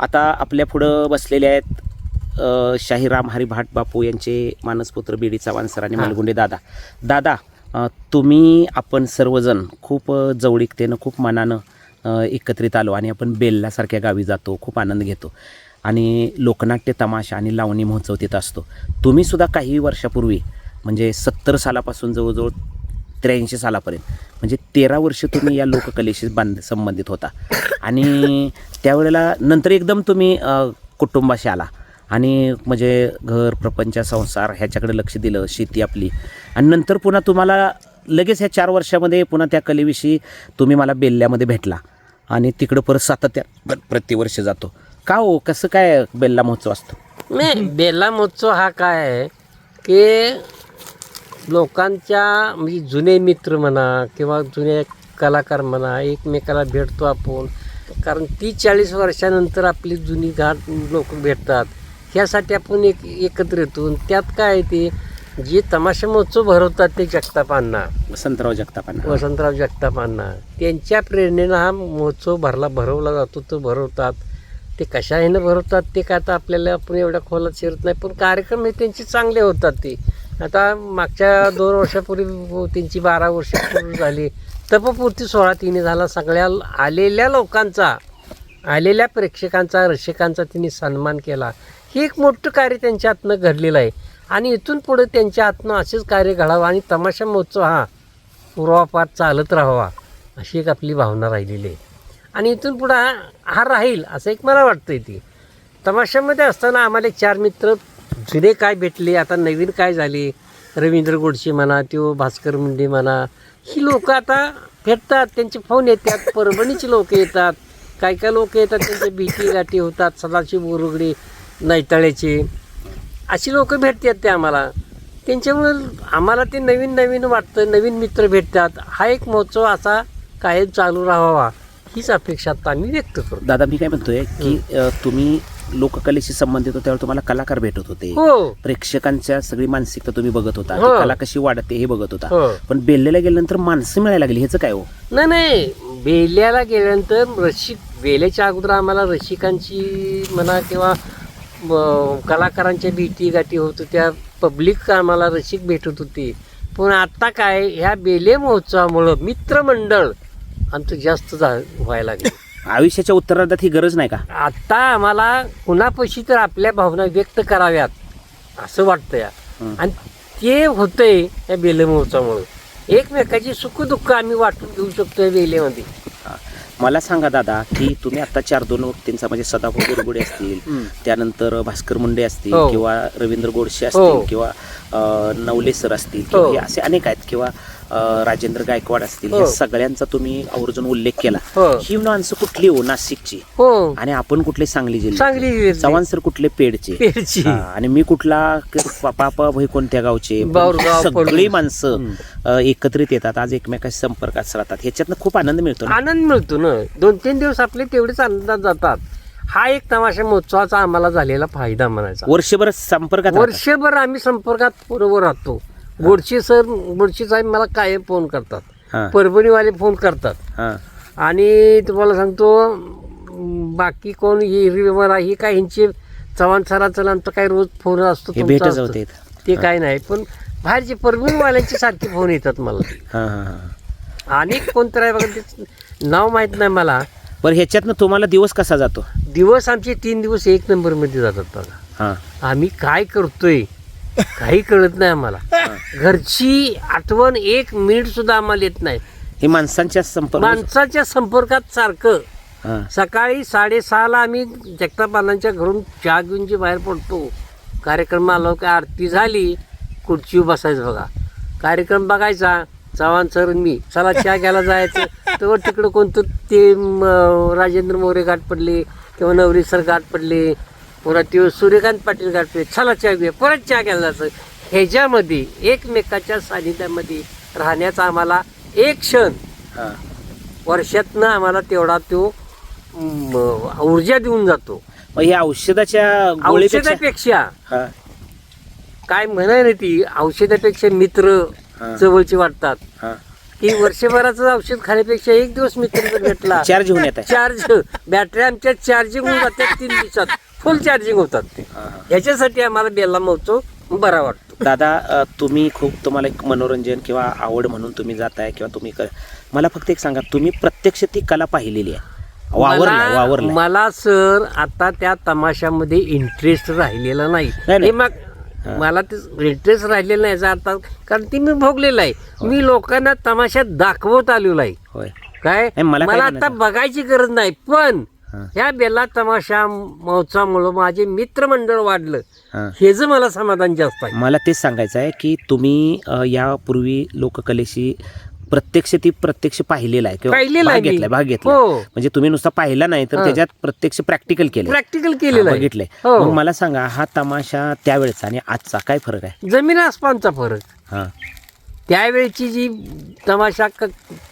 आता आपल्या पुढं बसलेले आहेत शाहीराम हरिभाट बापू यांचे मानसपुत्र बीडी चव्हाण सर आणि मलगुंडे दादा. तुम्ही आपण सर्वजण खूप जवळीकतेनं खूप मनानं एकत्रित आलो आणि आपण बेल्लासारख्या गावी जातो, खूप आनंद घेतो आणि लोकनाट्य तमाशा आणि लावणी महोत्सव तिथं असतो. तुम्हीसुद्धा काही वर्षापूर्वी म्हणजे 70 सालापासून जवळजवळ 83 सालापर्यंत म्हणजे 13 वर्ष तुम्ही या लोककलेशी संबंधित होता आणि त्यावेळेला नंतर एकदम तुम्ही कुटुंबाशी आला आणि म्हणजे घर प्रपंच संसार ह्याच्याकडे लक्ष दिलं, शेती आपली, आणि नंतर पुन्हा तुम्हाला लगेच ह्या 4 वर्षामध्ये पुन्हा त्या कलेविषयी तुम्ही मला बेल्ल्यामध्ये भेटला आणि तिकडं परत सातत्य प्रतिवर्ष जातो. का हो, कसं काय बेल्ला महोत्सव असतो? नाही, बेल्ला महोत्सव हा काय आहे की लोकांच्या म्हणजे जुने मित्र म्हणा किंवा जुने कलाकार म्हणा एकमेकाला भेटतो आपण, कारण 30-40 वर्षानंतर आपली जुनी गाठ लोक भेटतात. ह्यासाठी आपण एकत्र येतो. त्यात काय ते जे तमाशा महोत्सव भरवतात ते जगतापांना वसंतराव जगतापांना त्यांच्या प्रेरणेनं हा महोत्सव भरवला जातो. तो भरवतात. ते कशा ह्यानं भरवतात ते काय आता आपल्याला आपण एवढ्या खोलात शिरत नाही, पण कार्यक्रम हे त्यांचे चांगले होतात. ते आता मागच्या 2 वर्षापूर्वी त्यांची 12 वर्ष पूर्ण झाली. तपपूर्ती सोहळा तिने झाला. सगळ्या आलेल्या लोकांचा, आलेल्या प्रेक्षकांचा, रसिकांचा तिने सन्मान केला. हे एक मोठं कार्य त्यांच्या हातनं घडलेलं आहे आणि इथून पुढे त्यांच्या हातनं असेच कार्य घडावं आणि तमाशा महोत्सव हा पूर्वापार चालत राहावा अशी एक आपली भावना राहिलेली आहे आणि इथून पुढं हा राहील असं एक मला वाटतं. ती तमाशामध्ये असताना आम्हाला 4 मित्र जुने काय भेटले, आता नवीन काय झाले, रवींद्र गोडसे म्हणा, त्यो भास्कर मुंडे म्हणा, ही लोक आता भेटतात. त्यांचे फोन येतात. परभणीची लोक येतात, काय काय लोक येतात, त्यांच्या भीती गाठी होतात. सदाशिव बोरुगडे नैताळ्याचे अशी लोक भेटतात ते आम्हाला. त्यांच्यामुळे आम्हाला ते नवीन वाटतं, नवीन मित्र भेटतात. हा एक महोत्सव असा कायम चालू राहावा हीच अपेक्षा आता आम्ही व्यक्त करतो. दादा, मी काय म्हणतोय की तुम्ही लोककलेशी संबंधित होते त्यावेळी तुम्हाला कलाकार भेटत होते, हो, प्रेक्षकांच्या सगळी मानसिकता तुम्ही बघत होता, हो, कला कशी वाढते हे बघत होता, हो. पण बेल्ल्याला गेल्यानंतर माणसं मिळायला लागली, ह्याचं काय हो? नाही, बेल्याला गेल्यानंतर बेल्याच्या अगोदर आम्हाला रसिकांची म्हणा किंवा कलाकारांच्या भेटी गाठी होत होत्या, पब्लिक आम्हाला रसिक भेटत होती. पण आता काय ह्या बेले महोत्सवामुळं मित्रमंडळ आमचं जास्त व्हायला लागले. आयुष्याच्या उत्तरार्धात ही गरज नाही का? आता आम्हाला कुणापाशी तर आपल्या भावना व्यक्त कराव्यात असं वाटतं या, आणि ते होतंय या बेले महोत्सवामुळे. एकमेकाची सुखदुःख आम्ही वाटून घेऊ शकतो या बेलेमध्ये. मला सांगा दादा की तुम्ही आता 4-2 व्यक्तींचा म्हणजे सदाभाऊ बोरगुडे असतील, त्यानंतर भास्कर मुंडे असतील, हो, किंवा रवींद्र गोडसे हो, असतील, किंवा नवले सर असतील, किंवा हे असे अनेक आहेत, किंवा राजेंद्र गायकवाड असतील, हो, या सगळ्यांचा तुम्ही आवर्जून उल्लेख केला. हो, ही माणसं कुठली हो? नाशिकची. हो, आणि आपण कुठले? सांगली जिल्ह्यात. सांगली. चव्हाण सर कुठले? पेडचे. आणि मी कुठला? पापा भाई कोणत्या गावचे? सगळी माणसं एकत्रित येतात, आज एकमेकाशी संपर्कात राहतात. ह्याच्यातनं खूप आनंद मिळतो. आनंद मिळतो ना. 2-3 दिवस आपले तेवढेच आनंदात जातात. हा एक तमाशा महोत्सवाचा आम्हाला झालेला फायदा म्हणायचा. वर्षभर संपर्कात राहतात. वर्षभर आम्ही संपर्कात बरोबर राहतो. गोडसे साहेब मला कायम फोन करतात, परभणीवाले फोन करतात. आणि तुम्हाला सांगतो बाकी कोण मला ही काय ह्यांचे चव्हाण सरांचा आमचा काय रोज फोन असतो, ते काय नाही, पण बाहेरचे परभणीवाल्यांचे सारखे फोन येतात मला. आणि कोणतं आहे बघा, ते नाव माहीत नाही मला. पण ह्याच्यातनं तुम्हाला दिवस कसा जातो? दिवस आमचे 3 दिवस 1 नंबरमध्ये जातात बघा. आम्ही काय करतोय काही कळत नाही आम्हाला. घरची आठवण 1 मिनिट सुद्धा आम्हाला येत नाही. हे माणसांच्या संपर्कात सारखं. सकाळी 6:30ला आम्ही जगतापालांच्या घरून चहा घेऊन जे बाहेर पडतो, कार्यक्रम आलो की आरती झाली, खुर्चीवर बसायचं बघा, कार्यक्रम बघायचा. चव्हाण सर मी चला चहा घ्यायला जायचं, तर तिकडं कोणतं ते राजेंद्र मोरे गाठ पडले किंवा नवरी सर गाठ पडले, पुन्हा ते सूर्यकांत पाटील गाठ पडले, चला चहा घेऊया, परत चहा घ्यायला जायचं. ह्याच्यामध्ये एकमेकाच्या सानिध्यामध्ये राहण्याचा आम्हाला एक क्षण वर्षातनं आम्हाला तेवढा तो ऊर्जा देऊन जातो. हे औषधापेक्षा काय म्हणाय ती, औषधापेक्षा मित्र जवळची वाटतात. की वर्षभराचं औषध खाण्यापेक्षा एक दिवस मित्र जर भेटला, चार्ज होऊन येत आहे. चार्ज बॅटरी आमच्या चार्जिंग होऊन जातात 3 दिवसात, फुल चार्जिंग होतात ते. ह्याच्यासाठी आम्हाला बेला महोत्सव बरा वाटतो. दादा तुम्ही तुम्हाला एक मनोरंजन किंवा आवड म्हणून तुम्ही जाताय किंवा तुम्ही मला फक्त एक सांगा, तुम्ही प्रत्यक्ष ती कला पाहिलेली आहे, वावरलाय? मला सर आता त्या तमाशामध्ये इंटरेस्ट राहिलेला नाही. नाही. हे मग मला ते इंटरेस्ट राहिलेला नाही याचा अर्थ, कारण ती मी भोगलेलं आहे. मी लोकांना तमाशात दाखवत आलेलो आहे. होय. काय नाही, मला काय मला आता म्हणायचं? बघायची गरज नाही, पण हां. ह्या बेला तमाशा महोत्सवामुळं माझे मित्रमंडळ वाढलं, हां. हे जे मला समाधान जास्त आहे. मला तेच सांगायचं आहे की तुम्ही यापूर्वी लोककलेशी प्रत्यक्ष पाहिलेला आहे किंवा पाहिलेलं आहे मी. भाग घेतलाय. हो. म्हणजे तुम्ही नुसता पाहिला नाही तर हां. त्याच्यात प्रत्यक्ष प्रॅक्टिकल केलं, प्रॅक्टिकल केलेलं आहे. बघितलंय. हो. मग मला सांगा, हा तमाशा त्यावेळेचा आणि आजचा काय फरक आहे? जमीन आसमानचा फरक. हा. त्यावेळची जी तमाशा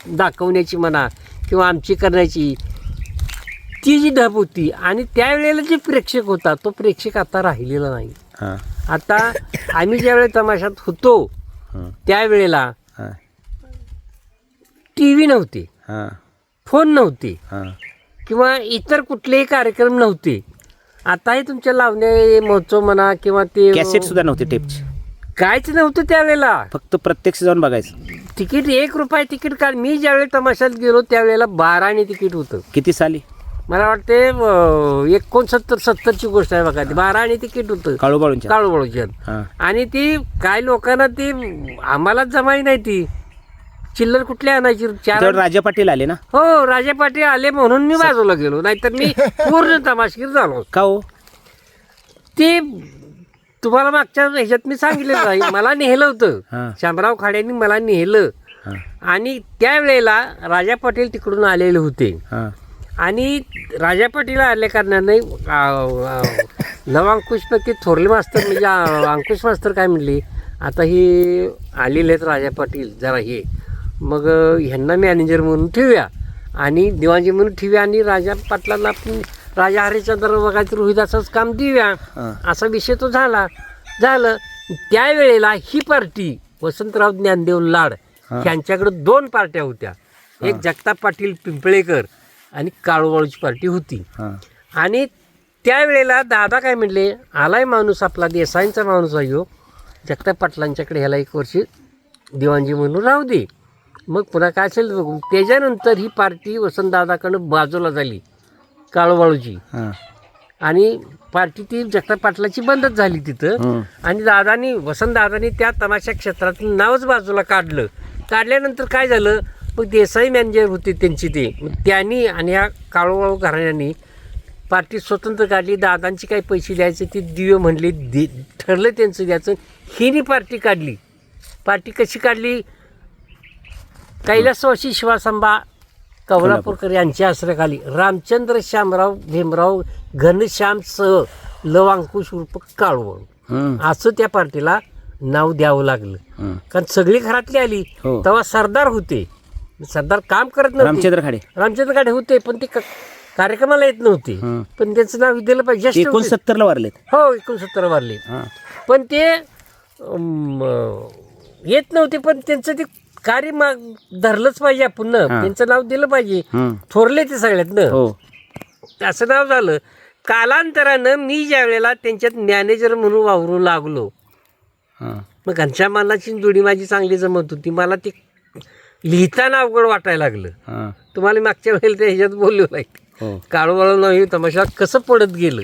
दाखवण्याची म्हणा किंवा आमची करण्याची ती जी ढब होती, आणि त्यावेळेला जे प्रेक्षक होता तो प्रेक्षक आता राहिलेला नाही. हा. आता आम्ही ज्यावेळेला तमाशात होतो हा. त्यावेळेला हा. टी व्ही नव्हते, हा. फोन नव्हते हा. किंवा इतर कुठलेही कार्यक्रम नव्हते. आताही तुमच्या लावणे महोत्सव म्हणा किंवा ते कॅसेट सुद्धा नव्हते टेपची, काहीच नव्हतं त्यावेळेला. फक्त प्रत्यक्ष जाऊन बघायचं. तिकीट ₹1 तिकीट काढ. मी ज्यावेळेला तमाशात गेलो त्यावेळेला 12 तिकीट होतं. किती साली? मला वाटते 69-70ची गोष्ट आहे बघा. ती 12 तिकीट होतं काळूबाळूंच्या. काळूबाळूच्या. हा. आणि ती काय लोकांना ती आम्हालाच जमाई नाही, ती चिल्लर कुठली आणायची. त्यावेळी राजा पाटील आले ना? हो, राजे पाटील आले म्हणून मी बाजूला गेलो, नाहीतर मी पूर्ण तमाशगीर झालो. का हो? ते तुम्हाला मागच्या ह्याच्यात मी सांगितलेलं नाही. मला नेलं होतं हा. शामराव खाड्यांनी, मला नेलं. हा. आणि त्यावेळेला राजा पाटील तिकडून आलेले होते. हा. आणि राजा पाटील आल्या कारणाने नवांकुशपैकी थोरले मास्तर म्हणजे अंकुश मास्तर काय म्हणले, आता हे आलेले आहेत राजा पाटील, जरा हे मग ह्यांना मॅनेजर म्हणून ठेवूया आणि दिवाणजी म्हणून ठेवूया, आणि राजा पाटलांना आपण राजा हरिश्चंद्र वगैरे रोहिदासच काम देऊया. हा. असा विषय तो झालं. त्यावेळेला ही पार्टी वसंतराव ज्ञानदेव लाड यांच्याकडे 2 पार्ट्या होत्या. एक जगताप पाटील पिंपळेकर आणि काळूबाळूची पार्टी होती. हा. आणि त्यावेळेला दादा काय म्हणले, आलाय माणूस आपला देसाईंचा माणूस आहे ह्यो, जगताप पाटलांच्याकडे ह्याला 1 वर्ष दिवाणजी म्हणून राहू दे, मग पुन्हा काय असेल बघू. त्याच्यानंतर ही पार्टी वसंतदादाकडं बाजूला झाली काळूबाळूची, हा. आणि पार्टी ती जगताप पाटलाची बंदच झाली तिथं. आणि वसंतदादांनी त्या तमाशा क्षेत्रातून नावच बाजूला काढलं. काढल्यानंतर काय झालं, मग देसाई मॅनेजर होते त्यांची, ते मग त्यांनी आणि ह्या काळूबाळू घराण्यानी पार्टी स्वतंत्र काढली. दादांची काही पैसे द्यायचे ते दिवे म्हणले, ठरलं त्यांचं द्यायचं. हिनी पार्टी काढली. पार्टी कशी काढली, कैलासवासी शिवासंबा कवलापूरकर यांच्या आश्रयाखाली रामचंद्र श्यामराव भीमराव घनश्यामसह लवांकुश उर्फ काळूबाळू असं त्या पार्टीला नाव द्यावं लागलं. कारण सगळी घरातली आली. हो. तेव्हा सरदार होते, सरदार काम करत नव्हते. रामचंद्र खाडे होते, पण ते कार्यक्रमाला येत नव्हते. पण त्यांचं नाव दिलं पाहिजे. 69ला वारलेत. हो, 69 वारले. पण ते येत नव्हते, पण त्यांचं ते कार्य धरलंच पाहिजे आपण, त्यांचं नाव दिलं पाहिजे. थोरले ते सगळ्यात असं नाव झालं. कालांतरानं मी ज्या वेळेला त्यांच्यात मॅनेजर म्हणून वावरू लागलो, मग घनश्यामालाची जोडी माझी चांगली जमत होती. मला ती लिहिताना अवघड वाटायला लागलं. तुम्हाला मागच्या वेळेला त्या ह्याच्यात बोललो नाही, काळूबाळू नाही तमाशा कसं पडत गेलं.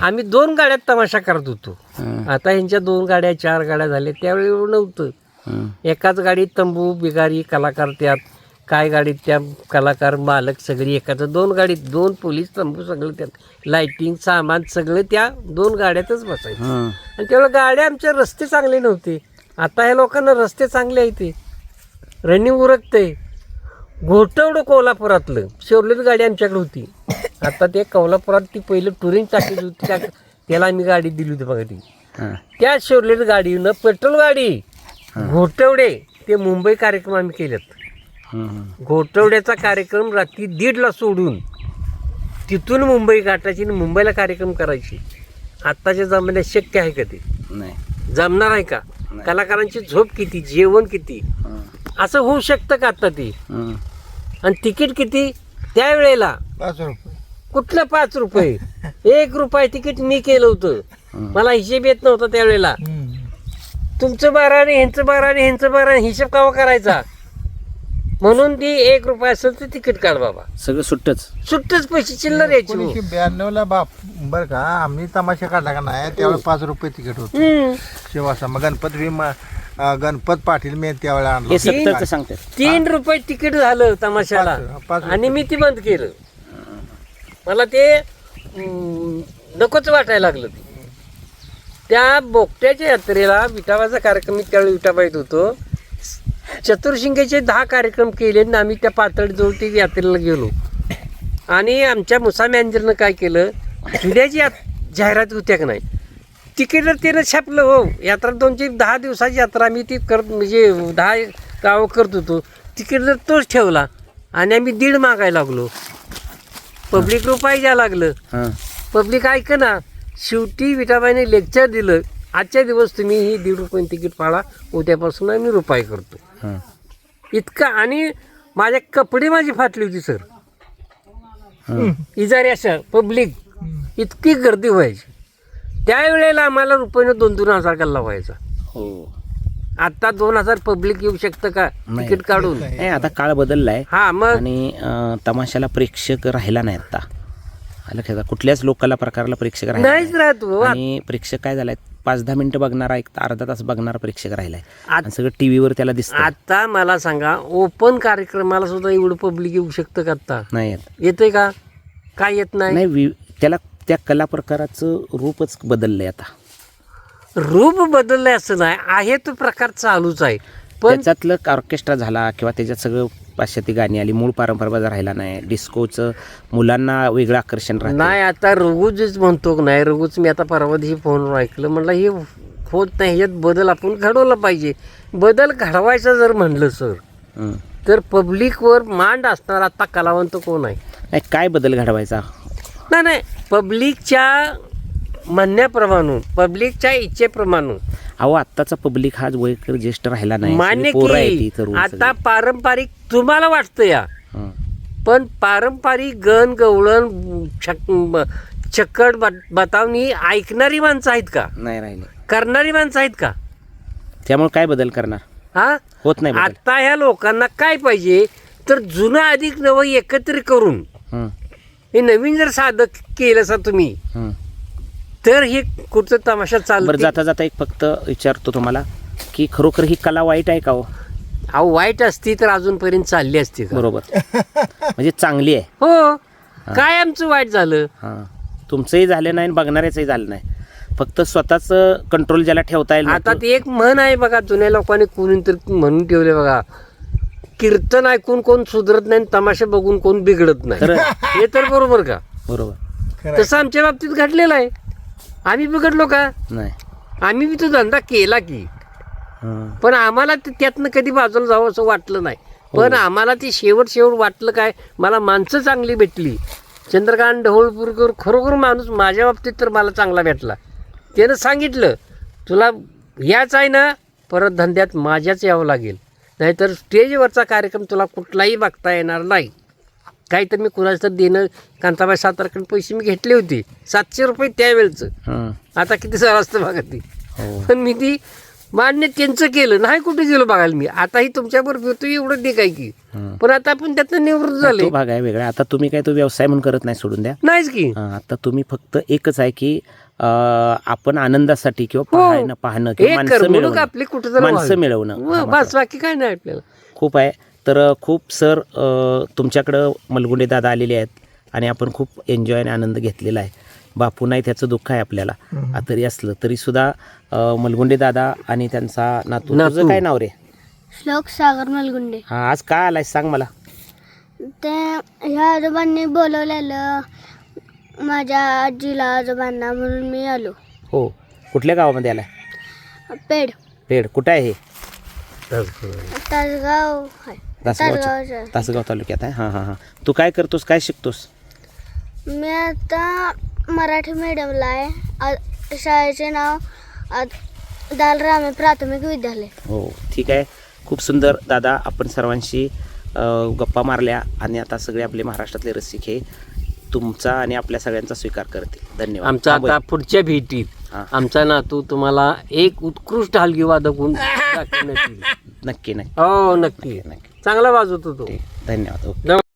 आम्ही 2 गाड्यात तमाशा करत होतो. आता ह्यांच्या 2 गाड्या 4 गाड्या झाल्या, त्यावेळी नव्हतं. एकाच गाडीत तंबू बिगारी कलाकार, त्यात काय गाडीत त्या कलाकार मालक सगळी एकाच, 2 गाडीत 2 पोलीस तंबू सगळं त्यात, लाईटिंग सामान सगळं त्या 2 गाड्यातच बसायचं. आणि त्यावेळेला गाड्या आमच्या रस्ते चांगले नव्हते. आता ह्या लोकांना रस्ते चांगले आहेत, ते रनिंग उरकतंय. घोटवडं कोल्हापुरातलं शेवलेट गाडी आमच्याकडे होती. आता ते कोल्हापुरात ती पहिलं टुरिंग टाकीची होती, त्याला आम्ही गाडी दिली होती बघा. ती त्या शेवलेट गाडीनं पेट्रोल गाडी घोटवडे ते मुंबई कार्यक्रम आम्ही केलेत. घोटवड्याचा कार्यक्रम रात्री 1:30ला सोडून तिथून मुंबई गाठायची आणि मुंबईला कार्यक्रम करायची. आत्ताच्या जमान्यात शक्य आहे का ते? नाही. जमणार आहे का? कलाकारांची झोप किती, जेवण किती. असं होऊ शकतं का आता ती? हं. आणि तिकीट किती त्यावेळेला? 5 रुपये. कुठलं 5 रुपये? 1 रुपये तिकीट मी केलं होतं. मला हिशेब येत नव्हता त्यावेळेला. तुमचं 12 आणि ह्यांचं 12 आणि ह्यांचं 12 हिशेब कावा करायचा? म्हणून ती 1 रुपया असेल तर तिकीट काढ बाबा. सगळं सुट्टच. सुट्टच पैसे चिल्लर यायची. 1992 बाप बरं का आम्ही तमाशा काढला का नाही त्यावेळेला 5 रुपये तिकीट होतं हम्म. शिवासा. मग गणपत पाटील मी त्यावेळेला आणलं. हे 70चं सांगतात. 3 रुपये तिकीट झालं तमाशाला. पाच रुपये. आणि मी ती बंद केलं. मला ते नकोच वाटायला लागलं. त्या बोगट्याच्या यात्रेला विठाबाचा कार्यक्रम मी त्यावेळी विठाबाईत होतो. चतुर्शिंगेचे 10 कार्यक्रम केले आणि आम्ही त्या पातळीजवळ ती यात्रेला गेलो. आणि आमच्या मुसा मॅनेजरनं काय केलं, जुन्याची जाहिरात होत्या का नाही, तिकीट त्यानं छापलं. हो, यात्रा 10 दिवसाची यात्रा आम्ही ती करत म्हणजे 10 गावं करत होतो. तिकीट जर तोच ठेवला आणि आम्ही 1.5 मागायला लागलो. पब्लिक रुपये द्यायला लागलं. हां. पब्लिक ऐक ना. शेवटी विठाबाईने लेक्चर दिलं, आजच्या दिवस तुम्ही ही 1.5 रुपये तिकीट पाळा, उद्यापासून आम्ही रुपये करतो. हां. इतका. आणि माझे कपडे माझी फाटली होती सर. हां. इजारी अशा पब्लिक इतकी गर्दी व्हायची. त्यावेळेला आम्हाला रुपयानं 2-2 हजार गल्ला व्हायचा. हो. आता 2,000 पब्लिक येऊ शकतं का नाही. तिकीट काढून? नाही, आता काळ बदललाय. हा मग आणि तमाशाला प्रेक्षक राहिला नाही आता. लक्षात कुठल्याच लोकाला प्रकारला प्रेक्षक राहिला नाहीच नाही. राहत हो. आणि प्रेक्षक काय झालाय, 5-10 मिनिटं बघणारा, एक अर्धा तास बघणारा प्रेक्षक राहिलाय. आत- आणि सगळं टीव्हीवर त्याला दिसतं. आता मला सांगा, ओपन कार्यक्रमाला सुद्धा एवढं पब्लिक येऊ शकतं का आता? नाही येत. येते का? काय येत नाही? नाही, त्याला त्या कला प्रकाराचं रूपच बदललंय आता. रूप बदललंय असं नाही, आहे तो प्रकार चालूच आहे. पण त्याच्यातलं ऑर्केस्ट्रा झाला किंवा त्याच्यात सगळं पाश्चात्य गाणी आली, मूळ पारंपरिक राहिला नाही. डिस्कोचं मुलांना वेगळं आकर्षण राहतं. नाही, आता रघुच म्हणतो की नाही, रघुच मी आता परवा दिवशी फोनवर ऐकलं, म्हणलं हे होत नाही, ह्याच्यात बदल आपण घडवला पाहिजे. बदल घडवायचा जर म्हणलं सर, हं. तर पब्लिकवर मांड असणार आता कलावंत कोण आहे? नाही, काय बदल घडवायचा? नाही, पब्लिकच्या म्हणण्याप्रमाणे, पब्लिकच्या इच्छेप्रमाणे. अहो, आत्ताचा पब्लिक हा वयस्कर ज्येष्ठ राहिला नाही. मान्य सगळी पोरं आहेत की इथं रोज आता सगळी. पारंपरिक तुम्हाला वाटतं या, हं. पण पारंपरिक गण गवळण चक्कड बतावणी ऐकणारी माणसं आहेत का? नाही राहिले. करणारी माणसं आहेत का? त्यामुळे काय बदल करणार? हा, होत नाही बदल. आता ह्या लोकांना काय पाहिजे, तर जुनं अधिक नवं एकत्र करून हं. हे नवीन जर साधं केलं सा तुम्ही, हं. तर हे कुठचं तमाशा बरं, चालतं. जाता जाता एक फक्त विचारतो तुम्हाला की खरोखर ही कला वाईट आहे का हो? अहो, वाईट असती तर अजूनपर्यंत चालली असती का? बरोबर. म्हणजे चांगली आहे. हो. काय आमचं वाईट झालं? हां, तुमचंही झालं नाही आणि बघणाऱ्याचंही झालं नाही. फक्त स्वतःच कंट्रोल ज्याला ठेवता येईल ना, आता ती एक म्हण आहे बघा, जुन्या लोकांनी कोणीतरी म्हणून ठेवले बघा, कीर्तन ऐकून कोण सुधरत नाही, तमाशा बघून कोण बिघडत नाही. तर हे तर बरोबर का? बरोबर खरं तसं आमच्या बाबतीत घडलेलं आहे. आम्ही बिघडलो का? नाही. आम्ही बी तो धंदा केला की, हां. पण आम्हाला त्यातनं कधी बाजूला जावं असं वाटलं नाही. पण आम्हाला ती शेवट वाटलं काय, मला माणसं चांगली भेटली. चंद्रकांत ढवळपूरकर खरोखर माणूस माझ्या बाबतीत तर मला चांगला भेटला. त्यानं सांगितलं, तुला याच आहे ना, परत धंद्यात माझ्याच यावं लागेल, नाहीतर स्टेजवरचा कार्यक्रम तुला कुठलाही बघता येणार नाही. काहीतरी मी कुणाचं तर देणं, कांताबाई सातारकडे पैसे मी घेतले होते, 700 रुपये त्यावेळेचं. हां. आता किती सर असतं बघा ती. हो. पण मी ती मान्य त्यांचं केलं नाही, कुठे गेलो बघायला मी. आताही तुमच्याबरोबर फिरतो एवढं दे काय की, हं. पण आता आपण त्यातनं निवृत्त झाले तो भाग आहे वेगळा. आता तुम्ही काय तो व्यवसाय म्हणून करत नाही, सोडून द्या. नाहीच की. हां, आता तुम्ही फक्त एकच आहे की आपण आनंदासाठी किंवा पाहणं किंवा एक माणसं करमणूक मिळवणं, आपली कुठं तर माणसं व्हावी. मिळवणं हा बस महत्त्वाचं. बाकी काय नाही आपल्याला. खूप आहे. तर खूप सर तुमच्याकडं मलगुंडे दादा आलेले आहेत आणि आपण खूप एन्जॉय आणि आनंद घेतलेला आहे. बापू नाही त्याचं दुःख आहे आपल्याला. तरी असलं तरीसुद्धा मलगुंडे दादा आणि त्यांचा नातू, तुझं काय नाव रे? श्लोक सागर मलगुंडे. हां, आज काय आलाय सांग मला. ते ह्या आजोबांनी बोलवलेलं माझ्या आजीला आजोबांना, म्हणून मी आलो. हो, कुठल्या गावामध्ये आलाय? पेड पेड कुठं आहे हे? तासगाव आहे. तासगावच्या तासगाव तालुक्यात आहे. हां हां हां. तू काय करतोस, काय शिकतोस? मी आता मराठी मीडियमला आहे. शाळेचे नाव दालरामे प्राथमिक विद्यालय. हो, ठीक आहे. खूप सुंदर दादा, आपण सर्वांशी गप्पा मारल्या आणि आता सगळे आपले महाराष्ट्रातले रसिक हे तुमचा आणि आपल्या सगळ्यांचा स्वीकार करतील. धन्यवाद. आमचा हा, बरं. आता पुढच्या भेटीत हा. आमचा नातू तुम्हाला एक उत्कृष्ट हलगी वादक होऊन दाखवण्यात येईल. नक्की नक्की हो नक्की नक्की. चांगला वाजवतो तो. ठीक. धन्यवाद. ओके.